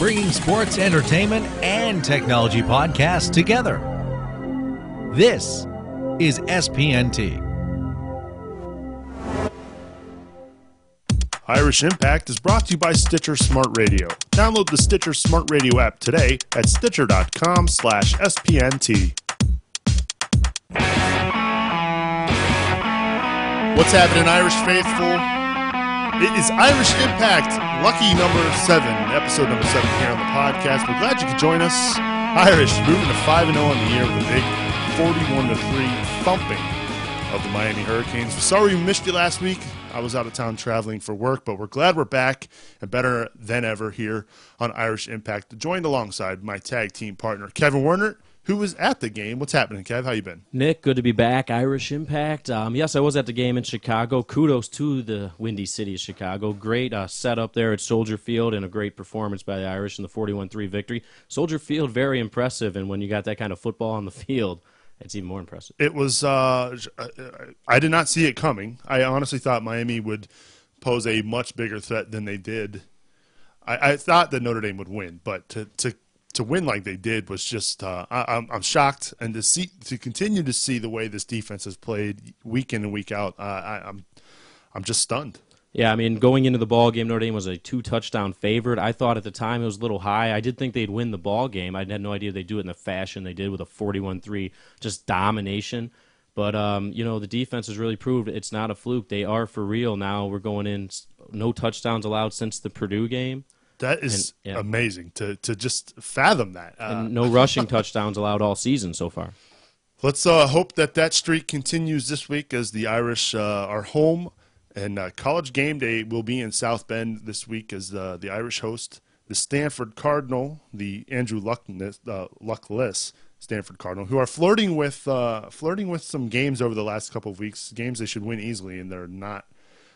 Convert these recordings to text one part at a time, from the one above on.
bringing sports, entertainment, and technology podcasts together. This is SPNT. Irish Impact is brought to you by Stitcher Smart Radio. Download the Stitcher Smart Radio app today at stitcher.com/SPNT. What's happening, Irish faithful? It is Irish Impact, lucky number 7, episode number 7 here on the podcast. We're glad you could join us. Irish moving to 5-0 on the year with a big 41-3 thumping of the Miami Hurricanes. Sorry we missed you last week. I was out of town traveling for work, but we're glad we're back and better than ever here on Irish Impact. Joined alongside my tag team partner, Kevin Werner, who was at the game. What's happening, Kev? How you been? Nick, good to be back. Irish Impact. Yes, I was at the game in Chicago. Kudos to the Windy City of Chicago. Great setup there at Soldier Field and a great performance by the Irish in the 41-3 victory. Soldier Field, very impressive, and when you got that kind of football on the field, it's even more impressive. It was I did not see it coming. I honestly thought Miami would pose a much bigger threat than they did. I thought that Notre Dame would win, but to win like they did was just I'm shocked, and to continue to see the way this defense has played week in and week out, I'm just stunned. Yeah, I mean, going into the ball game, Notre Dame was a 2-touchdown favorite. I thought at the time it was a little high. I did think they'd win the ball game. I had no idea they'd do it in the fashion they did with a 41-3 just domination. But, the defense has really proved it's not a fluke. They are for real now. We're going in, no touchdowns allowed since the Purdue game. That is amazing to just fathom that. And no rushing touchdowns allowed all season so far. Let's hope that streak continues this week as the Irish are home. And College Game Day will be in South Bend this week as the Irish host the Stanford Cardinal, the Andrew Luckless Stanford Cardinal, who are flirting with some games over the last couple of weeks, games they should win easily, and they're not.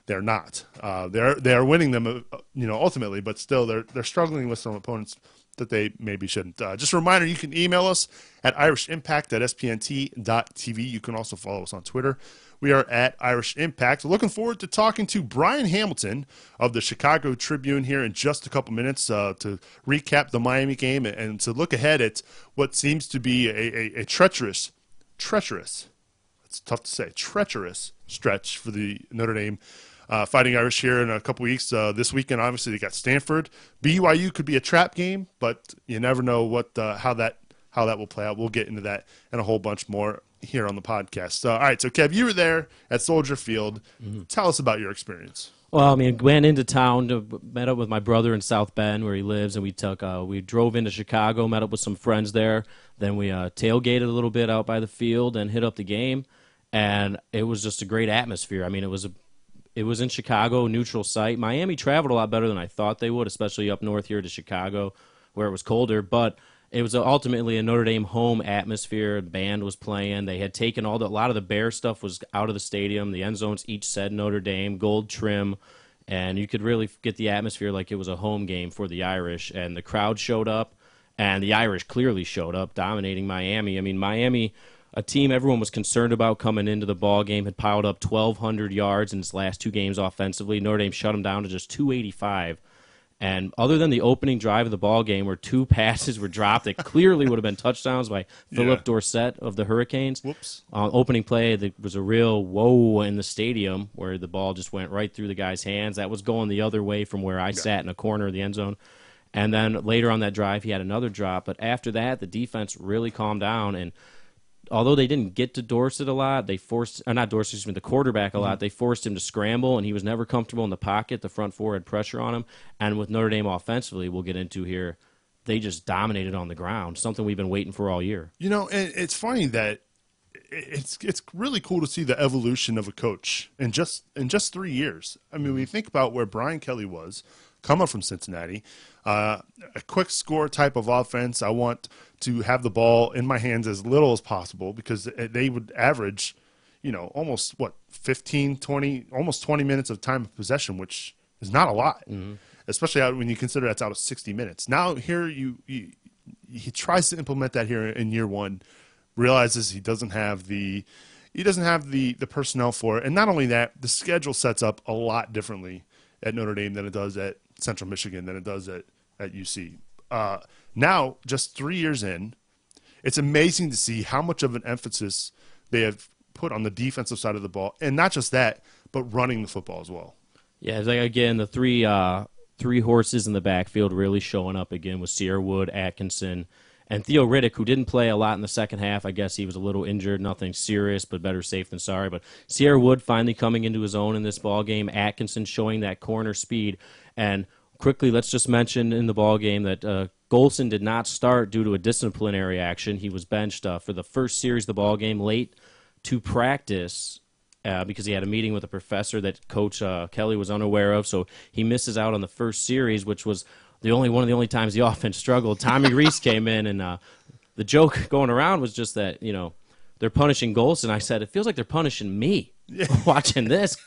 They are winning them, ultimately, but still they're struggling with some opponents that they maybe shouldn't. Just a reminder, you can email us at irishimpact@spnt.tv. You can also follow us on Twitter. We are at Irish Impact. Looking forward to talking to Brian Hamilton of the Chicago Tribune here in just a couple minutes to recap the Miami game and to look ahead at what seems to be a treacherous, it's tough to say, treacherous stretch for the Notre Dame Fighting Irish here in a couple weeks. This weekend, obviously, they got Stanford. BYU could be a trap game, but you never know how that will play out. We'll get into that and a whole bunch more here on the podcast. All right, so Kev, you were there at Soldier Field. Mm-hmm. Tell us about your experience. Well, I mean, went into town, met up with my brother in South Bend where he lives, and we drove into Chicago, met up with some friends there. Then we tailgated a little bit out by the field and hit up the game, and it was just a great atmosphere. I mean, it was in Chicago, neutral site. Miami traveled a lot better than I thought they would, especially up north here to Chicago where it was colder, but it was ultimately a Notre Dame home atmosphere. The band was playing. They had taken a lot of the Bear stuff was out of the stadium. The end zones each said Notre Dame, gold trim, and you could really get the atmosphere like it was a home game for the Irish. And the crowd showed up, and the Irish clearly showed up, dominating Miami. I mean, Miami, a team everyone was concerned about coming into the ball game, had piled up 1,200 yards in its last 2 games offensively. Notre Dame shut them down to just 285. And other than the opening drive of the ball game where 2 passes were dropped that clearly would have been touchdowns by Philip Dorsett of the Hurricanes. Whoops. Opening play, there was a real whoa in the stadium where the ball just went right through the guy's hands. That was going the other way from where I sat in a corner of the end zone. And then later on that drive, he had another drop. But after that, the defense really calmed down. And although they didn't get to Dorsett a lot, they forced the quarterback a lot. They forced him to scramble, and he was never comfortable in the pocket. The front four had pressure on him. And with Notre Dame offensively, we'll get into here, they just dominated on the ground, something we've been waiting for all year. And it's funny that it's really cool to see the evolution of a coach in just 3 years. I mean, when you think about where Brian Kelly was, coming from Cincinnati, a quick score type of offense. I want to have the ball in my hands as little as possible because they would average, almost 15, 20, almost 20 minutes of time of possession, which is not a lot, especially when you consider that's out of 60 minutes. Now here he tries to implement that here in year one, realizes he doesn't have the personnel for it, and not only that, the schedule sets up a lot differently at Notre Dame than it does at Central Michigan, than it does at UC. now, just 3 years in, it's amazing to see how much of an emphasis they have put on the defensive side of the ball, and not just that, but running the football as well. Yeah, it's like, again, the three horses in the backfield really showing up again with Sierra Wood, Atkinson, and Theo Riddick, who didn't play a lot in the second half. I guess he was a little injured, nothing serious, but better safe than sorry. But Sierra Wood finally coming into his own in this ball game. Atkinson showing that corner speed. And quickly, let's just mention in the ball game that Golson did not start due to a disciplinary action. He was benched for the first series of the ball game late to practice because he had a meeting with a professor that Coach Kelly was unaware of. So he misses out on the first series, which was one of the only times the offense struggled. Tommy Reese came in, and the joke going around was just that, they're punishing Golson. I said, it feels like they're punishing me watching this.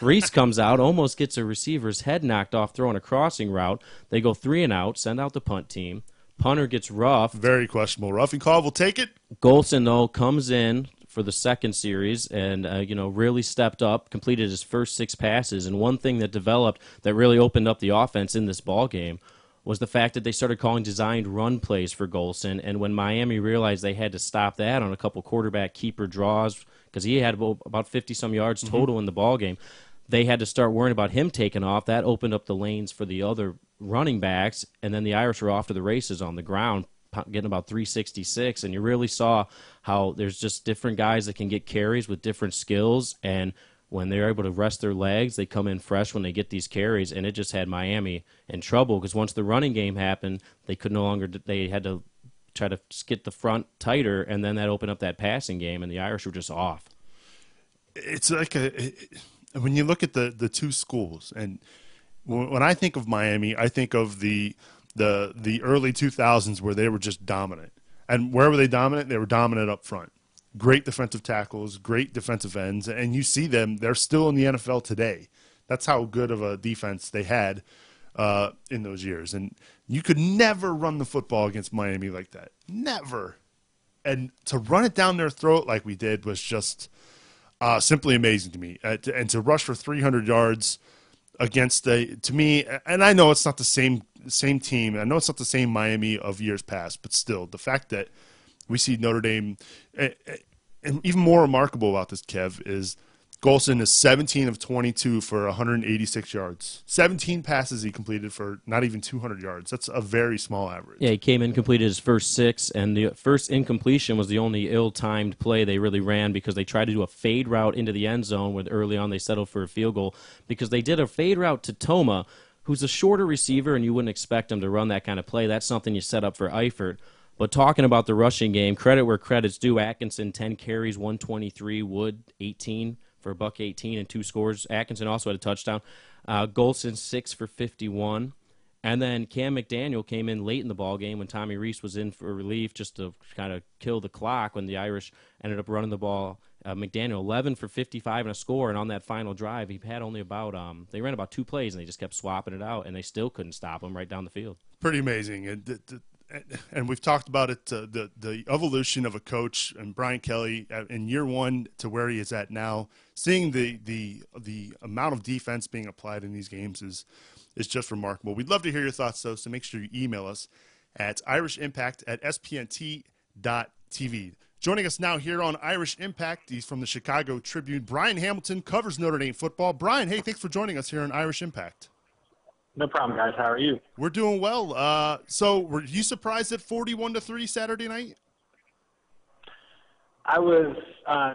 Reese comes out, almost gets a receiver's head knocked off throwing a crossing route. They go 3 and out, send out the punt team. Punter gets roughed. Very questionable. Roughing call, we'll take it. Golson, though, comes in for the second series and, really stepped up, completed his first 6 passes. And one thing that developed that really opened up the offense in this ball game was the fact that they started calling designed run plays for Golson. And when Miami realized they had to stop that on a couple quarterback keeper draws, because he had about 50-some yards total in the ball game, they had to start worrying about him taking off. That opened up the lanes for the other running backs, and then the Irish were off to the races on the ground, getting about 366. And you really saw how there's just different guys that can get carries with different skills, and when they're able to rest their legs, they come in fresh when they get these carries, and it just had Miami in trouble because once the running game happened, they could no longer. They had to try to get the front tighter, and then that opened up that passing game, and the Irish were just off. It's like when you look at the two schools, and when I think of Miami, I think of the early 2000s where they were just dominant, and where were they dominant? They were dominant up front. Great defensive tackles, great defensive ends, and you see them, they're still in the NFL today. That's how good of a defense they had in those years. And you could never run the football against Miami like that. Never. And to run it down their throat like we did was just simply amazing to me. And to rush for 300 yards against to me, and I know it's not the same team. I know it's not the same Miami of years past, but still, the fact that we see Notre Dame, and even more remarkable about this, Kev, is Golson is 17 of 22 for 186 yards. 17 passes he completed for not even 200 yards. That's a very small average. Yeah, he came in, completed his first 6, and the first incompletion was the only ill-timed play they really ran because they tried to do a fade route into the end zone where early on they settled for a field goal because they did a fade route to Toma, who's a shorter receiver, and you wouldn't expect him to run that kind of play. That's something you set up for Eifert. But talking about the rushing game, credit where credit's due. Atkinson, 10 carries, 123. Wood, 18 for $118 and 2 scores. Atkinson also had a touchdown. Golson, 6 for 51. And then Cam McDaniel came in late in the ballgame when Tommy Reese was in for relief just to kind of kill the clock when the Irish ended up running the ball. McDaniel, 11 for 55 and a score. And on that final drive, he had only about they ran about 2 plays, and they just kept swapping it out, and they still couldn't stop him right down the field. Pretty amazing. And we've talked about it, the evolution of a coach and Brian Kelly in year 1 to where he is at now. Seeing the amount of defense being applied in these games is just remarkable. We'd love to hear your thoughts, though, so make sure you email us at irishimpact@spnt.tv. Joining us now here on Irish Impact, he's from the Chicago Tribune. Brian Hamilton covers Notre Dame football. Brian, hey, thanks for joining us here on Irish Impact. No problem, guys. How are you? We're doing well. So were you surprised at 41-3 Saturday night? I was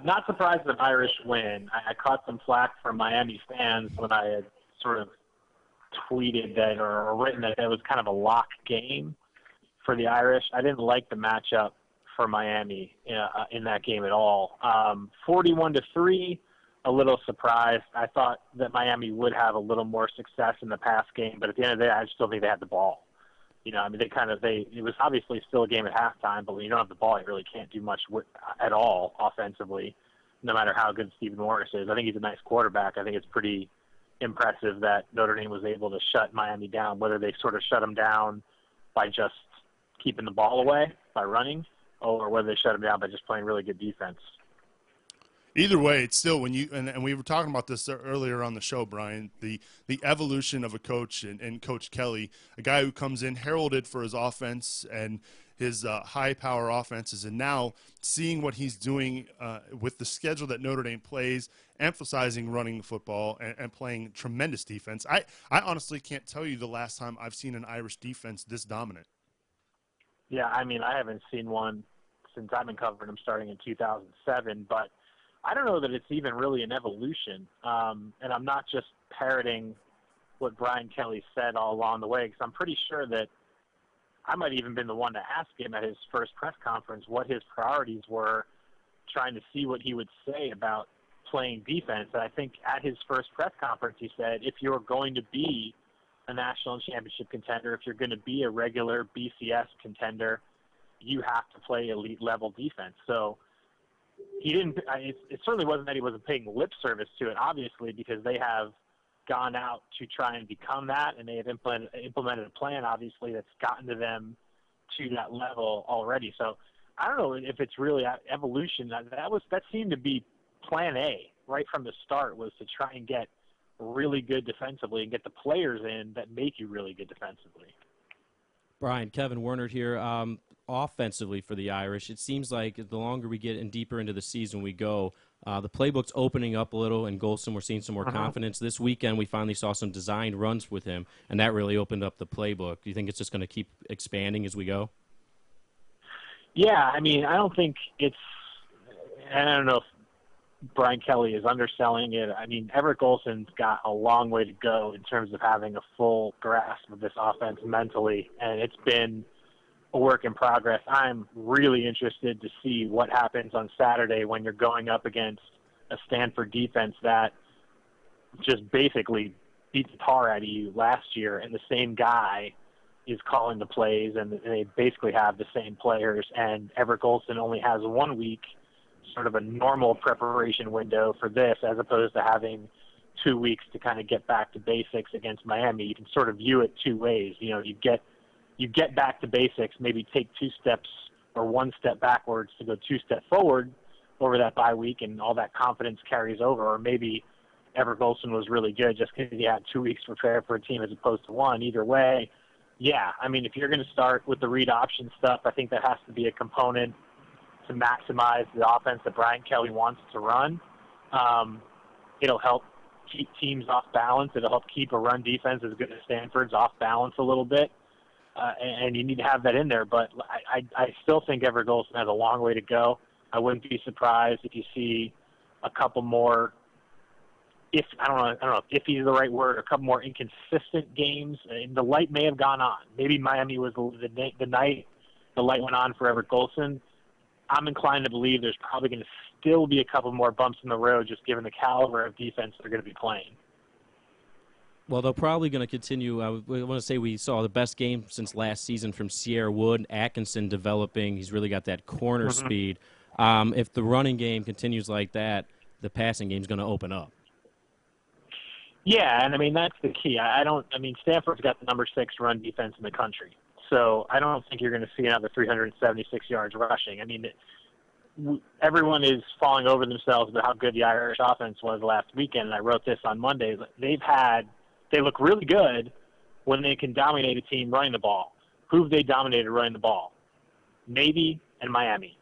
not surprised at an Irish win. I caught some flack from Miami fans when I had sort of tweeted that or written that it was kind of a lock game for the Irish. I didn't like the matchup for Miami in that game at all. 41-3. A little surprised. I thought that Miami would have a little more success in the pass game, but at the end of the day, I still think they had the ball. It was obviously still a game at halftime, but when you don't have the ball, you really can't do much at all offensively, no matter how good Stephen Morris is. I think he's a nice quarterback. I think it's pretty impressive that Notre Dame was able to shut Miami down, whether they sort of shut them down by just keeping the ball away, by running, or whether they shut them down by just playing really good defense. Either way, it's still when you and we were talking about this earlier on the show, Brian. The evolution of a coach and Coach Kelly, a guy who comes in heralded for his offense and his high power offenses, and now seeing what he's doing with the schedule that Notre Dame plays, emphasizing running the football and playing tremendous defense. I honestly can't tell you the last time I've seen an Irish defense this dominant. Yeah, I mean, I haven't seen one since I've been covering them starting in 2007, but I don't know that it's even really an evolution. And I'm not just parroting what Brian Kelly said all along the way, because I'm pretty sure that I might even been the one to ask him at his first press conference what his priorities were, trying to see what he would say about playing defense. And I think at his first press conference, he said, if you're going to be a national championship contender, if you're going to be a regular BCS contender, you have to play elite level defense. So he didn't. It certainly wasn't that he wasn't paying lip service to it, obviously, because they have gone out to try and become that, and they have implemented a plan, obviously, that's gotten to them to that level already. So I don't know if it's really evolution. That seemed to be plan A right from the start, was to try and get really good defensively and get the players in that make you really good defensively. Brian, Kevin Werner here. Offensively for the Irish, it seems like the longer we get and deeper into the season we go, the playbook's opening up a little, and Golson, we're seeing some more confidence. This weekend, we finally saw some designed runs with him, and that really opened up the playbook. Do you think it's just going to keep expanding as we go? Yeah, I mean, I don't think it's – I don't know if Brian Kelly is underselling it. I mean, Everett Golson's got a long way to go in terms of having a full grasp of this offense mentally, and it's been a work in progress. I'm really interested to see what happens on Saturday when you're going up against a Stanford defense that just basically beat the tar out of you last year, and the same guy is calling the plays, and they basically have the same players, and Everett Golson only has 1 week, sort of a normal preparation window for this, as opposed to having 2 weeks to kind of get back to basics against Miami. You can sort of view it two ways. You know, you get back to basics, maybe take 2 steps or 1 step backwards to go 2 steps forward over that bye week, and all that confidence carries over. Or maybe Everett Golson was really good just because he had 2 weeks to prepare for a team as opposed to 1. Either way, yeah, I mean, if you're going to start with the read option stuff, I think that has to be a component to maximize the offense that Brian Kelly wants to run. It'll help keep teams off balance. It'll help keep a run defense as good as Stanford's off balance a little bit. And you need to have that in there. But I still think Everett Golson has a long way to go. I wouldn't be surprised if you see a couple more, I don't know if he's the right word, a couple more inconsistent games. And the light may have gone on. Maybe Miami was the night the light went on for Everett Golson. I'm inclined to believe there's probably going to still be a couple more bumps in the road, just given the caliber of defense they're going to be playing. Well, they're probably going to continue. I want to say we saw the best game since last season from Sierra Wood. Atkinson developing. He's really got that corner speed. If the running game continues like that, the passing game is going to open up. Yeah, and I mean, that's the key. Stanford's got the number 6 run defense in the country. So I don't think you're going to see another 376 yards rushing. I mean, everyone is falling over themselves about how good the Irish offense was last weekend, and I wrote this on Monday. They look really good when they can dominate a team running the ball. Who have they dominated running the ball? Navy and Miami.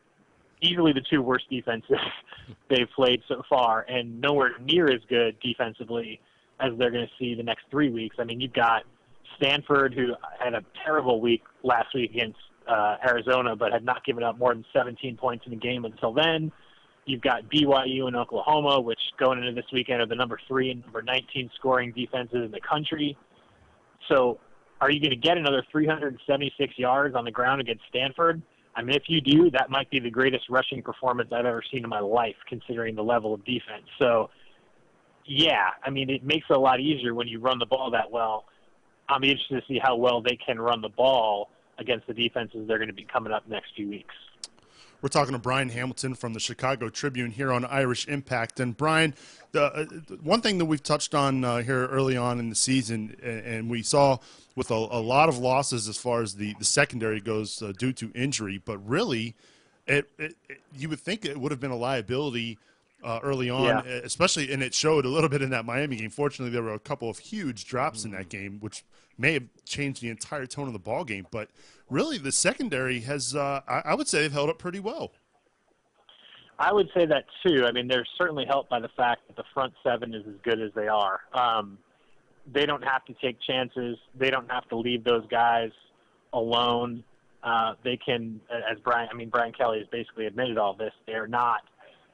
Easily the 2 worst defenses they've played so far, and nowhere near as good defensively as they're going to see the next 3 weeks. I mean, you've got Stanford, who had a terrible week last week against Arizona, but had not given up more than 17 points in the game until then. You've got BYU and Oklahoma, which going into this weekend are the number 3 and number 19 scoring defenses in the country. So are you going to get another 376 yards on the ground against Stanford? I mean, if you do, that might be the greatest rushing performance I've ever seen in my life, considering the level of defense. So, yeah, I mean, it makes it a lot easier when you run the ball that well. I'm interested to see how well they can run the ball against the defenses they're going to be coming up next few weeks. We're talking to Brian Hamilton from the Chicago Tribune here on Irish Impact. And, Brian, the one thing that we've touched on here early on in the season, and we saw with a lot of losses as far as the secondary goes due to injury, but really you would think it would have been a liability early on, especially, and it showed a little bit in that Miami game. Fortunately, there were a couple of huge drops in that game, which may have changed the entire tone of the ball game. But really, the secondary has, I would say, they've held up pretty well. I would say that too. I mean, they're certainly helped by the fact that the front seven is as good as they are. They don't have to take chances. They don't have to leave those guys alone. They can, as Brian Kelly has basically admitted all this. They're not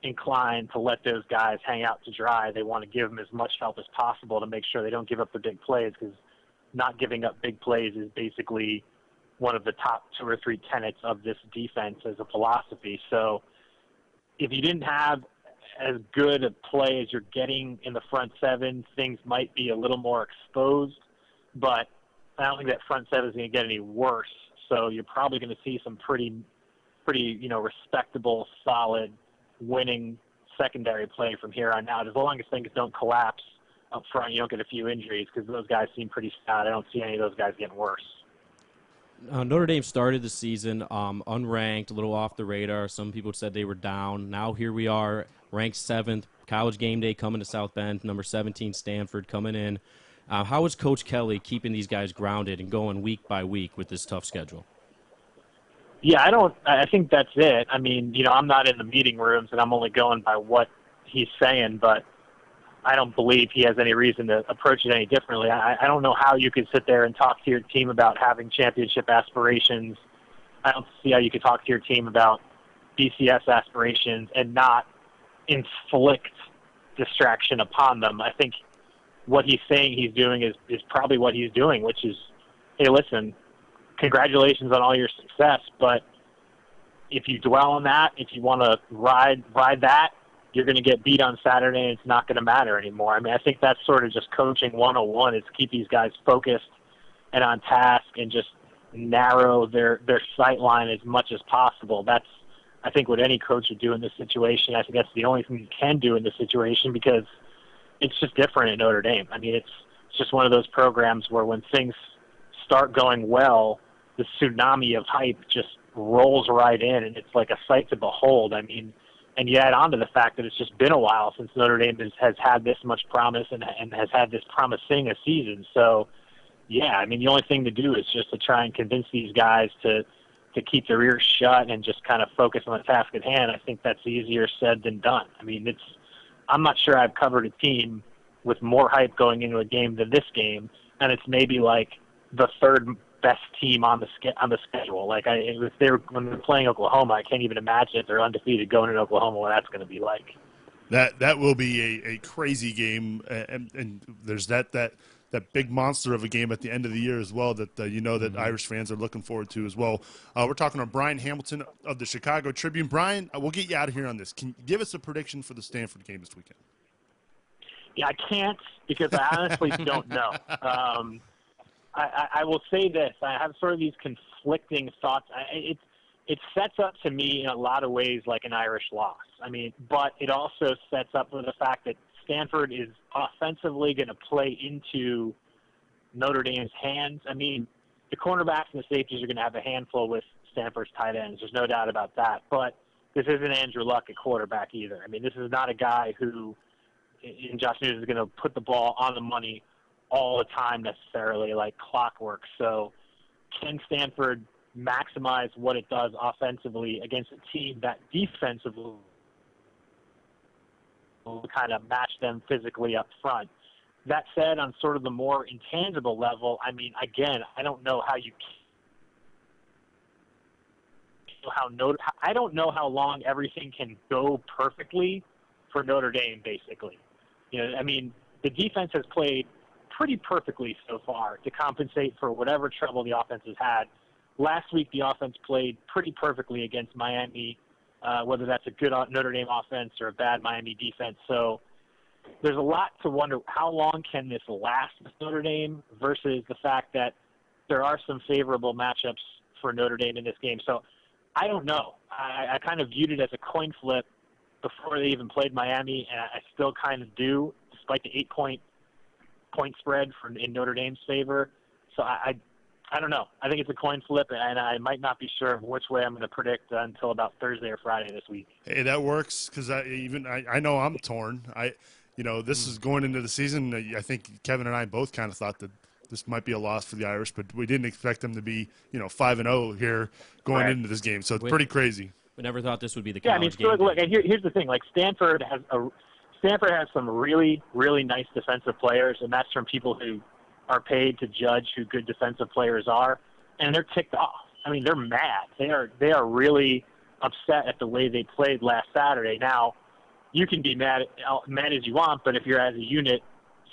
inclined to let those guys hang out to dry. They want to give them as much help as possible to make sure they don't give up the big plays, because not giving up big plays is basically one of the top 2 or 3 tenets of this defense as a philosophy. So if you didn't have as good a play as you're getting in the front seven, things might be a little more exposed, but I don't think that front seven is going to get any worse. So you're probably going to see some pretty, respectable, solid, winning secondary play from here on out. As long as things don't collapse up front, you don't get a few injuries, because those guys seem pretty stout. I don't see any of those guys getting worse. Notre Dame started the season unranked, a little off the radar. Some people said they were down. Now here we are, ranked 7th. College game day coming to South Bend. Number 17, Stanford, coming in. How is Coach Kelly keeping these guys grounded and going week by week with this tough schedule? Yeah, I think that's it. I mean, I'm not in the meeting rooms, and I'm only going by what he's saying, but I don't believe he has any reason to approach it any differently. I don't know how you could sit there and talk to your team about having championship aspirations. I don't see how you could talk to your team about BCS aspirations and not inflict distraction upon them. I think what he's saying he's doing is probably what he's doing, which is, hey, listen, congratulations on all your success, but if you dwell on that, if you want to ride that, you're going to get beat on Saturday, and it's not going to matter anymore. I mean, I think that's sort of just coaching 101, is keep these guys focused and on task and just narrow their sight line as much as possible. That's, I think, what any coach would do in this situation. I think that's the only thing you can do in this situation, because it's just different at Notre Dame. I mean, it's just one of those programs where when things start going well, the tsunami of hype just rolls right in, and it's like a sight to behold. I mean, and you add on to the fact that it's just been a while since Notre Dame has had this much promise and has had this promising a season. So, yeah, I mean, the only thing to do is just to try and convince these guys to keep their ears shut and just kind of focus on the task at hand. I think that's easier said than done. I mean, I'm not sure I've covered a team with more hype going into a game than this game, and it's maybe like the third best team on the schedule. Like when they're playing Oklahoma, I can't even imagine if they're undefeated going into Oklahoma what that's going to be like. That will be a crazy game, and there's that big monster of a game at the end of the year as well that that Irish fans are looking forward to as well. We're talking to Brian Hamilton of the Chicago Tribune. Brian, we'll get you out of here on this. Can you give us a prediction for the Stanford game this weekend? Yeah, I can't, because I honestly don't know. I will say this. I have sort of these conflicting thoughts. It sets up to me in a lot of ways like an Irish loss. I mean, but it also sets up with the fact that Stanford is offensively going to play into Notre Dame's hands. I mean, the cornerbacks and the safeties are going to have a handful with Stanford's tight ends. There's no doubt about that. But this isn't Andrew Luck at quarterback either. I mean, this is not a guy who, in Josh News, is going to put the ball on the money all the time necessarily, like clockwork. So can Stanford maximize what it does offensively against a team that defensively will kind of match them physically up front? That said, on sort of the more intangible level, I mean, again, I don't know how I don't know how long everything can go perfectly for Notre Dame, basically. I mean, the defense has played pretty perfectly so far to compensate for whatever trouble the offense has had. Last week, the offense played pretty perfectly against Miami, whether that's a good Notre Dame offense or a bad Miami defense. So there's a lot to wonder, how long can this last with Notre Dame versus the fact that there are some favorable matchups for Notre Dame in this game. So I don't know. I kind of viewed it as a coin flip before they even played Miami, and I still kind of do, despite the 8-point spread in Notre Dame's favor. So I I don't know. I think it's a coin flip, and I might not be sure of which way I'm going to predict until about Thursday or Friday this week. Hey, that works because I know I'm torn. This is going into the season. I think Kevin and I both kind of thought that this might be a loss for the Irish, but we didn't expect them to be 5-0 here going into this game. So it's pretty crazy. We never thought this would be the college game. Look, and here's the thing: like Stanford has some really, really nice defensive players, and that's from people who are paid to judge who good defensive players are, and they're ticked off. I mean, they're mad. They are really upset at the way they played last Saturday. Now, you can be mad as you want, but if you're as a unit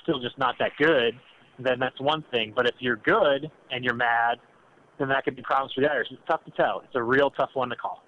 still just not that good, then that's one thing. But if you're good and you're mad, then that could be problems for the Irish. It's tough to tell. It's a real tough one to call.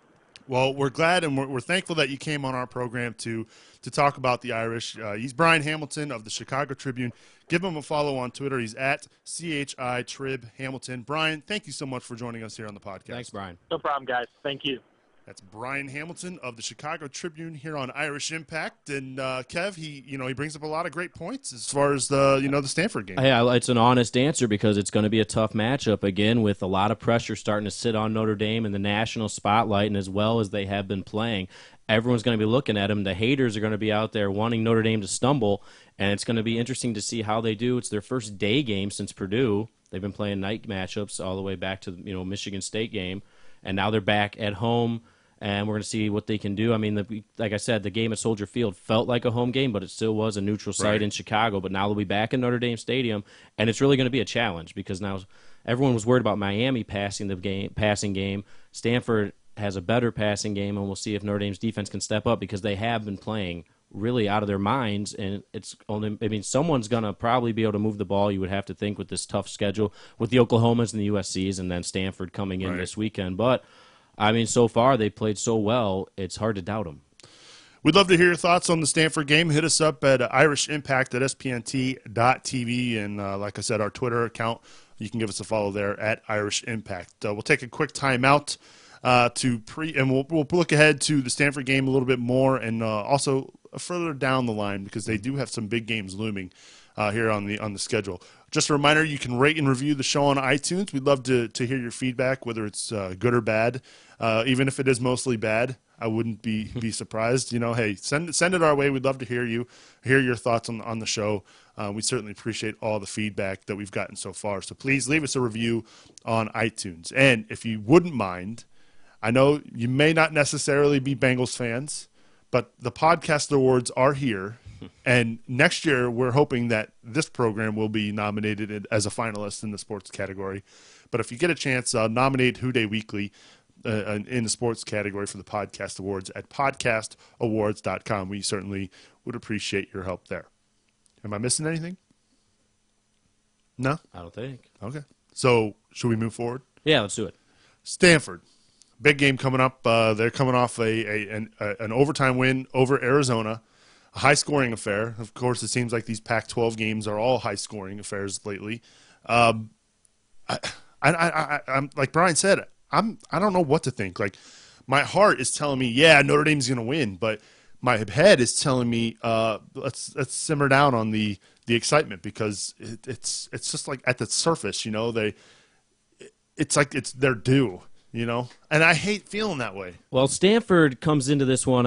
Well, we're glad and we're thankful that you came on our program to talk about the Irish. He's Brian Hamilton of the Chicago Tribune. Give him a follow on Twitter. He's at CHI_Trib_Hamilton. Brian, thank you so much for joining us here on the podcast. Thanks, Brian. No problem, guys. Thank you. That's Brian Hamilton of the Chicago Tribune here on Irish Impact. And Kev, he brings up a lot of great points as far as the Stanford game. Yeah, it's an honest answer because it's going to be a tough matchup again with a lot of pressure starting to sit on Notre Dame in the national spotlight, and as well as they have been playing. Everyone's going to be looking at them. The haters are going to be out there wanting Notre Dame to stumble, and it's going to be interesting to see how they do. It's their first day game since Purdue. They've been playing night matchups all the way back to Michigan State game, and now they're back at home. And we're going to see what they can do. I mean, like I said, the game at Soldier Field felt like a home game, but it still was a neutral site in Chicago. But now they'll be back in Notre Dame Stadium, and it's really going to be a challenge because now everyone was worried about Miami passing game. Stanford has a better passing game, and we'll see if Notre Dame's defense can step up because they have been playing really out of their minds. And someone's going to probably be able to move the ball, you would have to think, with this tough schedule with the Oklahomas and the USCs and then Stanford coming in this weekend. But so far they played so well, it's hard to doubt them. We'd love to hear your thoughts on the Stanford game. Hit us up at irishimpact@spnt.tv. And like I said, our Twitter account, you can give us a follow there at Irish Impact. We'll take a quick timeout and we'll look ahead to the Stanford game a little bit more and also further down the line because they do have some big games looming here on the schedule. Just a reminder, you can rate and review the show on iTunes. We'd love to hear your feedback, whether it's good or bad. Even if it is mostly bad, I wouldn't be surprised. Hey, send it our way. We'd love to hear your thoughts on the show. We certainly appreciate all the feedback that we've gotten so far. So please leave us a review on iTunes. And if you wouldn't mind, I know you may not necessarily be Bengals fans, but the podcast awards are here. And next year, we're hoping that this program will be nominated as a finalist in the sports category. But if you get a chance, nominate Who Day Weekly in the sports category for the podcast awards at podcastawards.com. We certainly would appreciate your help there. Am I missing anything? No? I don't think. Okay. So should we move forward? Yeah, let's do it. Stanford. Big game coming up. They're coming off an overtime win over Arizona. A high-scoring affair. Of course, it seems like these Pac-12 games are all high-scoring affairs lately. I'm like Brian said, I don't know what to think. Like, my heart is telling me, yeah, Notre Dame's going to win, but my head is telling me, let's simmer down on the excitement because it's just like at the surface, it's like they're due. And I hate feeling that way. Well, Stanford comes into this one.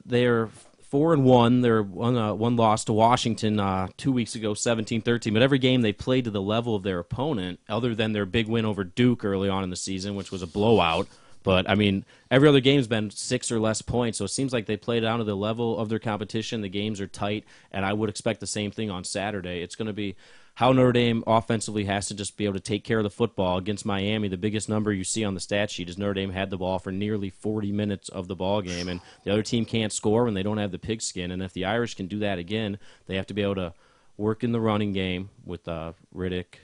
They're 4-1. They're one loss to Washington 2 weeks ago, 17-13. But every game they played to the level of their opponent, other than their big win over Duke early on in the season, which was a blowout. But, every other game's been 6 or less points, so it seems like they played down to the level of their competition. The games are tight, and I would expect the same thing on Saturday. It's going to be how Notre Dame offensively has to just be able to take care of the football. Against Miami, the biggest number you see on the stat sheet is Notre Dame had the ball for nearly 40 minutes of the ball game, and the other team can't score when they don't have the pigskin. And if the Irish can do that again, they have to be able to work in the running game with Riddick,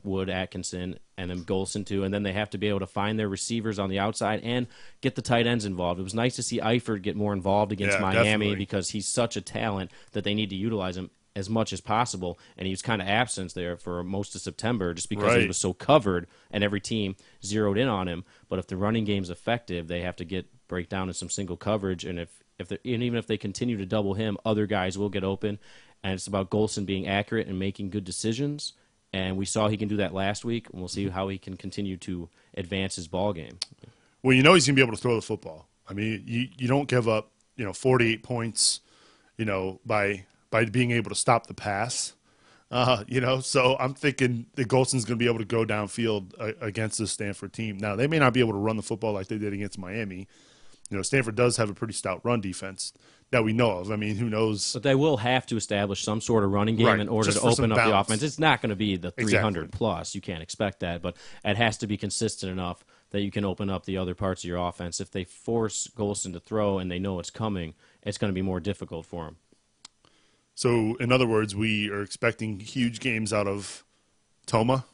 Wood, Atkinson, and then Golson too, and then they have to be able to find their receivers on the outside and get the tight ends involved. It was nice to see Eifert get more involved against Miami definitely. Because he's such a talent that they need to utilize him as much as possible, and he was kind of absent there for most of September just because he was so covered and every team zeroed in on him. But if the running game's effective, they have to break down in some single coverage, and even if they continue to double him, other guys will get open, and it's about Golson being accurate and making good decisions And we saw he can do that last week, and we'll see how he can continue to advance his ball game. Well, you know he's going to be able to throw the football. I mean, you don't give up, 48 points, by being able to stop the pass. So I'm thinking that Golson's going to be able to go downfield against this Stanford team. Now, they may not be able to run the football like they did against Miami. Stanford does have a pretty stout run defense that we know of. I mean, who knows? But they will have to establish some sort of running game in order to open up the offense. It's not going to be the 300 plus. You can't expect that, but it has to be consistent enough that you can open up the other parts of your offense. If they force Golson to throw and they know it's coming, it's going to be more difficult for them. So, in other words, we are expecting huge games out of Toma,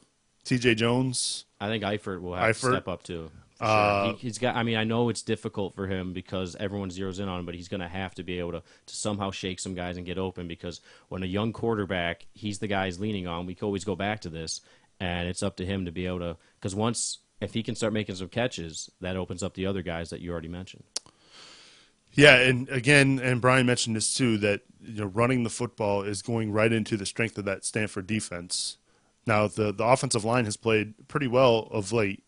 T.J. Jones. I think Eifert will have to step up too. Sure. He's got. I mean, I know it's difficult for him because everyone zeroes in on him, but he's going to have to be able to somehow shake some guys and get open. Because when a young quarterback, he's the guy he's leaning on. We can always go back to this, and it's up to him to be able to. Because if he can start making some catches, that opens up the other guys that you already mentioned. Yeah, and again, and Brian mentioned this too, that running the football is going right into the strength of that Stanford defense. Now, the offensive line has played pretty well of late.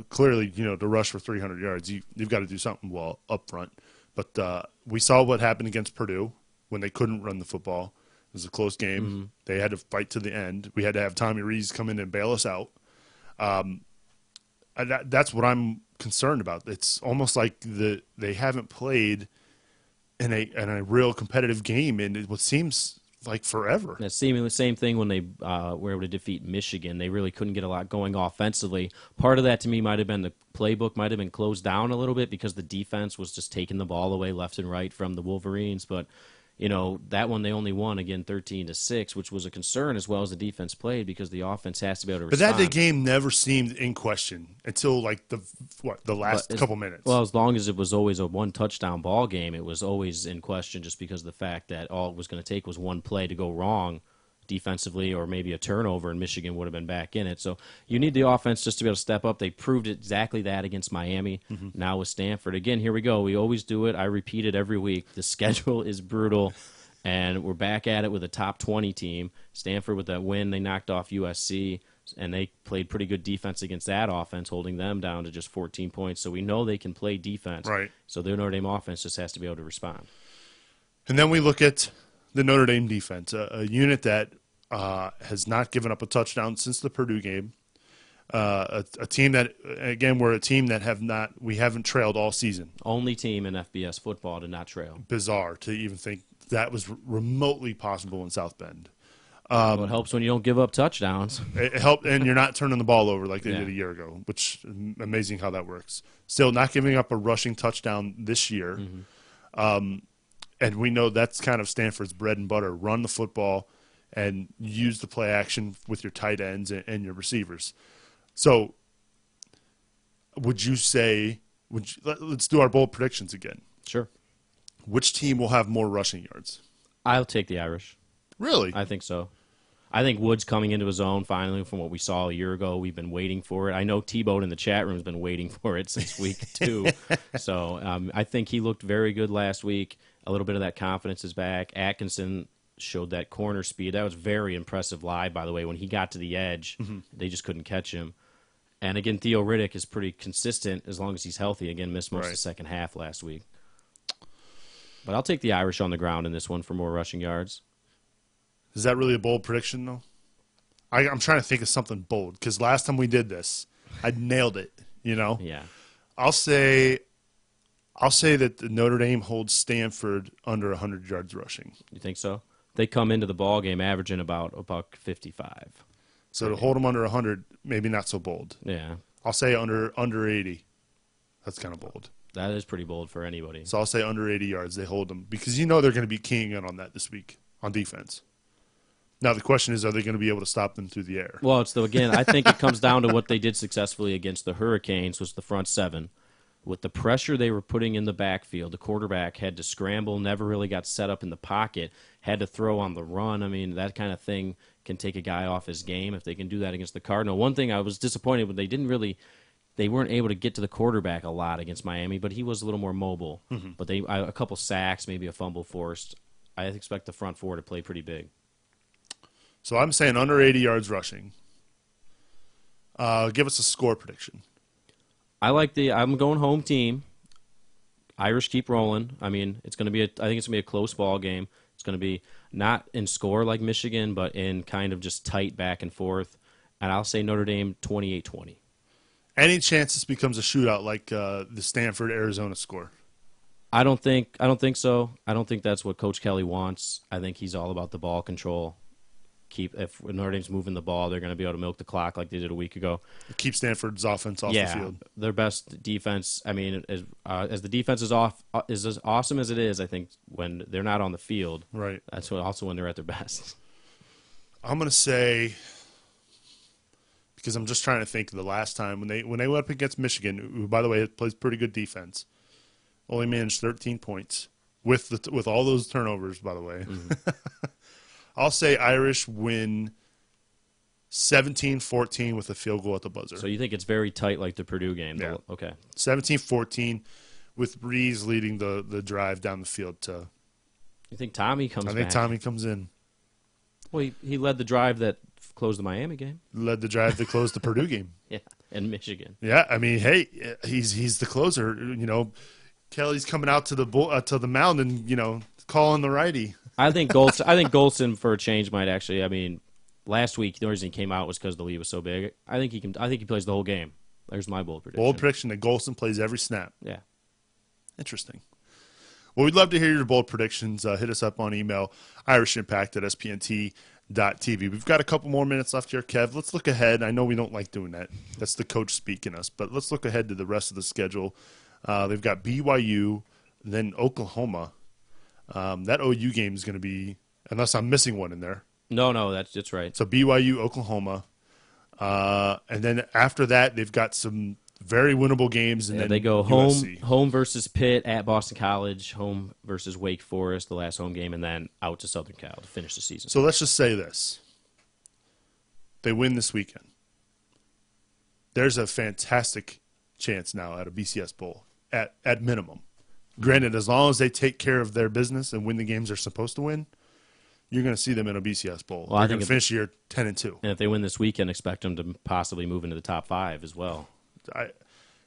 Clearly, to rush for 300 yards, you've got to do something well up front. But we saw what happened against Purdue when they couldn't run the football. It was a close game. Mm-hmm. They had to fight to the end. We had to have Tommy Rees come in and bail us out. That's what I'm concerned about. It's almost like they haven't played in a real competitive game in what seems like forever. It's seemingly the same thing when they were able to defeat Michigan. They really couldn't get a lot going offensively. Part of that to me might have been the playbook might have been closed down a little bit because the defense was just taking the ball away left and right from the Wolverines. But that one they only won again 13-6, which was a concern as well as the defense played because the offense has to be able to respond. But that game never seemed in question until like the last couple minutes. Well, as long as it was always a one touchdown ball game, it was always in question just because of the fact that all it was going to take was one play to go wrong defensively or maybe a turnover and Michigan would have been back in it. So you need the offense just to be able to step up. They proved exactly that against Miami. Mm-hmm. Now with Stanford. Again, here we go. We always do it. I repeat it every week. The schedule is brutal, and we're back at it with a top 20 team. Stanford with that win, they knocked off USC, and they played pretty good defense against that offense, holding them down to just 14 points. So we know they can play defense. Right. So their Notre Dame offense just has to be able to respond. And then we look at the Notre Dame defense, a unit that has not given up a touchdown since the Purdue game. A team that, again, we're a team that we haven't trailed all season. Only team in FBS football to not trail. Bizarre to even think that was remotely possible in South Bend. Well, it helps when you don't give up touchdowns. It helped, and you're not turning the ball over like they did a year ago, which is amazing how that works. Still, not giving up a rushing touchdown this year. Mm-hmm. And we know that's kind of Stanford's bread and butter. Run the football and use the play action with your tight ends and your receivers. So would you say let's do our bold predictions again. Sure. Which team will have more rushing yards? I'll take the Irish. Really? I think so. I think Woods coming into his own finally from what we saw a year ago. We've been waiting for it. I know T-Bone in the chat room has been waiting for it since week 2. So I think he looked very good last week. A little bit of that confidence is back. Atkinson showed that corner speed. That was very impressive live, by the way. When he got to the edge, they just couldn't catch him. And again, Theo Riddick is pretty consistent as long as he's healthy. Again, missed most of the second half last week. But I'll take the Irish on the ground in this one for more rushing yards. Is that really a bold prediction, though? I'm trying to think of something bold, because last time we did this, I nailed it, Yeah. I'll say that the Notre Dame holds Stanford under 100 yards rushing. You think so? They come into the ball game averaging about a $155. So to hold them under 100, maybe not so bold. Yeah. I'll say under 80. That's kind of bold. That is pretty bold for anybody. So I'll say under 80 yards they hold them, because they're going to be keying in on that this week on defense. Now the question is, are they going to be able to stop them through the air? Well, I think it comes down to what they did successfully against the Hurricanes was the front seven. With the pressure they were putting in the backfield, the quarterback had to scramble, never really got set up in the pocket, had to throw on the run. I mean, that kind of thing can take a guy off his game if they can do that against the Cardinal. One thing I was disappointed with, they weren't able to get to the quarterback a lot against Miami, but he was a little more mobile. Mm-hmm. But a couple sacks, maybe a fumble forced. I expect the front four to play pretty big. So I'm saying under 80 yards rushing. Give us a score prediction. I'm going home team. Irish keep rolling. I mean, I think it's going to be a close ball game. It's going to be not in score like Michigan, but in kind of just tight back and forth. And I'll say Notre Dame 28-20. Any chance this becomes a shootout like the Stanford Arizona score? I don't think so. I don't think that's what Coach Kelly wants. I think he's all about the ball control. If Notre Dame's moving the ball, they're going to be able to milk the clock like they did a week ago. Keep Stanford's offense off the field. Their best defense. I mean, as the defense is as awesome as it is, I think when they're not on the field, right, that's also when they're at their best. I'm going to say, because I'm just trying to think of the last time when they went up against Michigan, who by the way plays pretty good defense, only managed 13 points with all those turnovers. By the way. Mm-hmm. I'll say Irish win 17-14 with a field goal at the buzzer. So you think it's very tight like the Purdue game? Yeah. Okay. 17-14 with Breeze leading the drive down the field to. You think Tommy comes back? I think Tommy comes in. Well, he led the drive that closed the Miami game. Led the drive that closed the Purdue game. Yeah, and Michigan. Yeah, I mean, hey, he's the closer. You know, Kelly's coming out to the mound and calling the righty. I think Golson for a change might actually. I mean, last week the reason he came out was because the lead was so big. I think he plays the whole game. There's my bold prediction. Bold prediction that Golson plays every snap. Yeah. Interesting. Well, we'd love to hear your bold predictions. Hit us up on email, irishimpact@spnt.tv. We've got a couple more minutes left here, Kev. Let's look ahead. I know we don't like doing that. That's the coach speaking us. But let's look ahead to the rest of the schedule. They've got BYU, then Oklahoma. That OU game is going to be, unless I'm missing one in there. No, that's right. So BYU, Oklahoma. And then after that, they've got some very winnable games. And then they go USC. home versus Pitt, at Boston College, home versus Wake Forest, the last home game, and then out to Southern Cal to finish the season. So let's just say this. They win this weekend. There's a fantastic chance now at a BCS Bowl, at minimum. Granted, as long as they take care of their business and win the games they're supposed to win, you're going to see them in a BCS Bowl. They're going to finish the year 10-2. And if they win this weekend, expect them to possibly move into the top 5 as well.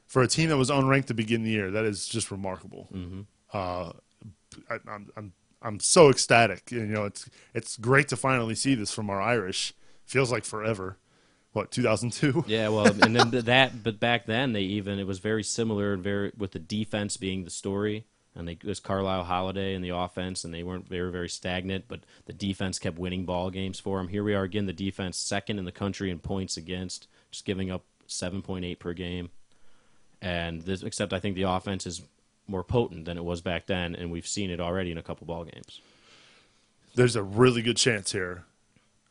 For a team that was unranked to begin the year, that is just remarkable. Mm-hmm. I'm so ecstatic. It's great to finally see this from our Irish. Feels like forever. What, 2002? Yeah, well, and then but back then it was very similar and with the defense being the story, and it was Carlisle Holiday in the offense, and they weren't very, very stagnant, but the defense kept winning ball games for them. Here we are again, the defense second in the country in points against, just giving up 7.8 per game, except I think the offense is more potent than it was back then, and we've seen it already in a couple ball games. There's a really good chance here.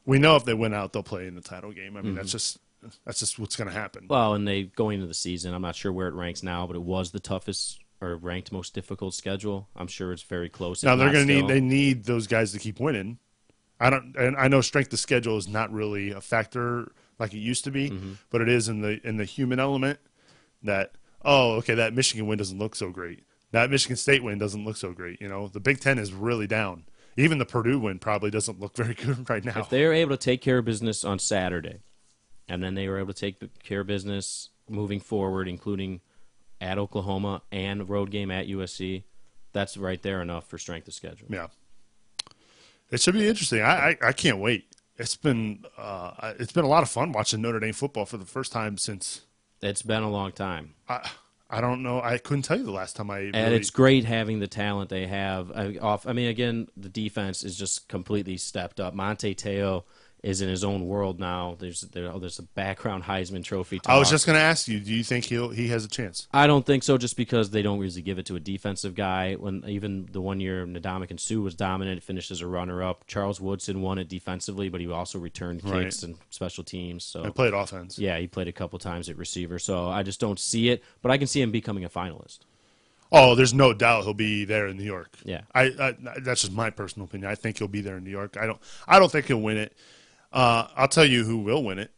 We know if they win out, they'll play in the title game. I mean, that's just what's going to happen. Well, and going into the season, I'm not sure where it ranks now, but it was the toughest or ranked most difficult schedule. I'm sure it's very close. Now they need those guys to keep winning. I know strength of schedule is not really a factor like it used to be, but it is in the human element that that Michigan win doesn't look so great. That Michigan State win doesn't look so great. The Big Ten is really down. Even the Purdue win probably doesn't look very good right now. If they were able to take care of business on Saturday, and then they were able to take care of business moving forward, including at Oklahoma and a road game at USC, that's right there enough for strength of schedule. Yeah. It should be interesting. I can't wait. It's been a lot of fun watching Notre Dame football for the first time since. It's been a long time. I don't know. I couldn't tell you the last time And it's great having the talent they have. Again, the defense is just completely stepped up. Monte Teo is in his own world now. There's a background Heisman Trophy talk. I was just going to ask you, do you think he has a chance? I don't think so, just because they don't usually give it to a defensive guy. When even the 1 year Ndamukong Suh was dominant, finished as a runner-up. Charles Woodson won it defensively, but he also returned kicks and special teams. So he played offense. Yeah, he played a couple times at receiver. So I just don't see it, but I can see him becoming a finalist. Oh, there's no doubt he'll be there in New York. Yeah, that's just my personal opinion. I think he'll be there in New York. I don't think he'll win it. I'll tell you who will win it.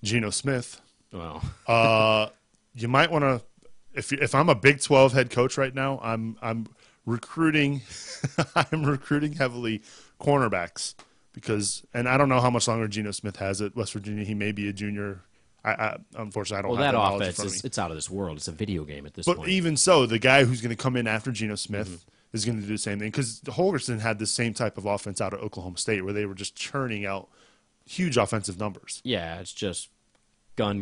Geno Smith. Well, you might want to. If I'm a Big 12 head coach right now, I'm recruiting. I'm recruiting heavily cornerbacks because, and I don't know how much longer Geno Smith has at West Virginia. He may be a junior. Unfortunately, I don't have that knowledge in front of me. It's out of this world. It's a video game at this But point. even so, the guy who's going to come in after Geno Smith is going to do the same thing, because Holgorsen had the same type of offense out of Oklahoma State where they were just churning out huge offensive numbers. Yeah, it's just gun.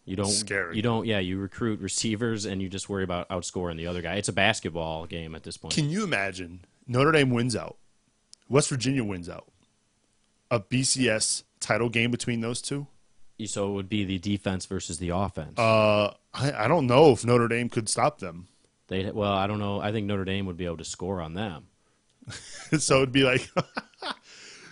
You don't Scary. You recruit receivers and you just worry about outscoring the other guy. It's a basketball game at this point. Can you imagine Notre Dame wins out, West Virginia wins out, a BCS title game between those two? So it would be the defense versus the offense. I don't know if Notre Dame could stop them. Well, I don't know. I think Notre Dame would be able to score on them. So it'd be like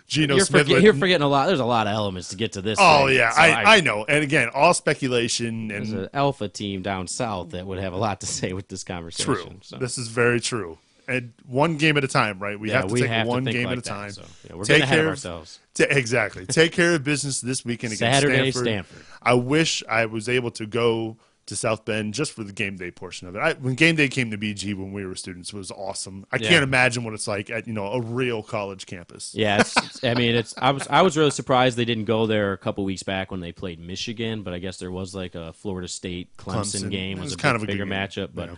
Geno You're Smith. you're forgetting a lot. There's a lot of elements to get to this. Oh, thing. yeah, So I know. And again, all speculation. There's And an alpha team down south that would have a lot to say with this conversation. true. So. This is very true. And one game at a time, right? We have to take one think game like at a that, time. So, we're Take getting ahead of care ourselves. Exactly. Take care of business this weekend against Saturday, Stanford. I wish I was able to go to South Bend just for the game day portion of it. When game day came to BG when we were students, it was awesome. I can't imagine what it's like at a real college campus. Yeah, I was really surprised they didn't go there a couple weeks back when they played Michigan, but I guess there was like a Florida State Clemson game. It was a kind of a bigger good game. matchup, but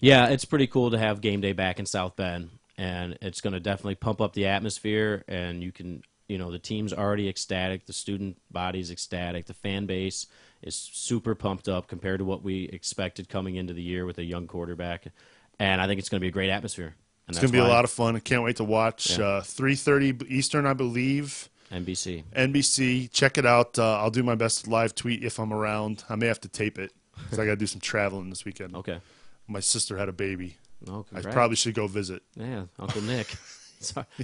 yeah, it's pretty cool to have game day back in South Bend, and it's going to definitely pump up the atmosphere. And you can, the team's already ecstatic, the student body's ecstatic, the fan base is super pumped up compared to what we expected coming into the year with a young quarterback, and I think it's going to be a great atmosphere. And It's going to be a lot of fun. I can't wait to watch. Yeah. 3:30 Eastern, I believe. NBC. Check it out. I'll do my best to live tweet if I'm around. I may have to tape it because I got to do some traveling this weekend. Okay. My sister had a baby. Oh, I congrats. probably should go visit. Yeah, Uncle Nick.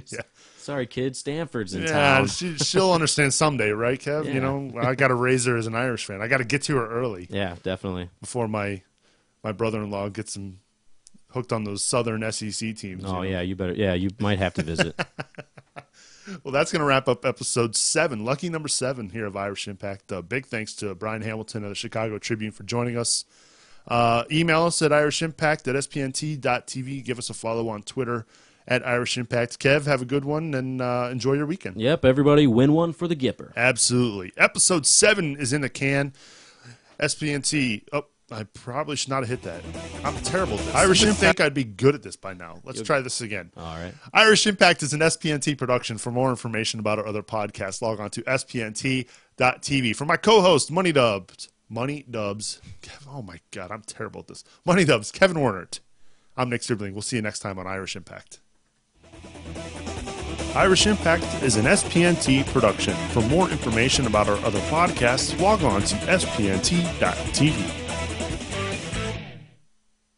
Yeah. Sorry, kid. Stanford's in Yeah, town. she'll understand someday, right, Kev? Yeah. I got to raise her as an Irish fan. I got to get to her early Yeah, definitely. before my brother-in-law gets him hooked on those Southern SEC teams. Oh, yeah, you better. Yeah, you might have to visit. Well, that's going to wrap up episode 7, lucky number 7 here of Irish Impact. Big thanks to Brian Hamilton of the Chicago Tribune for joining us. Email us at irishimpact@spnt.tv. Give us a follow on Twitter at Irish Impact. Kev, have a good one and enjoy your weekend. Yep, everybody win one for the Gipper. Absolutely. Episode 7 is in the can. SPNT. Oh, I probably should not have hit that. I'm terrible at this. Irish Impact. Think I'd be good at this by now. Let's try this again. All right. Irish Impact is an SPNT production. For more information about our other podcasts, log on to spnt.tv. For my co-host, Money Dubs. Oh, my God. I'm terrible at this. Money Dubs, Kevin Warnert. I'm Nick Sibling. We'll see you next time on Irish Impact. Irish Impact is an SPNT production. For more information about our other podcasts, log on to spnt.tv.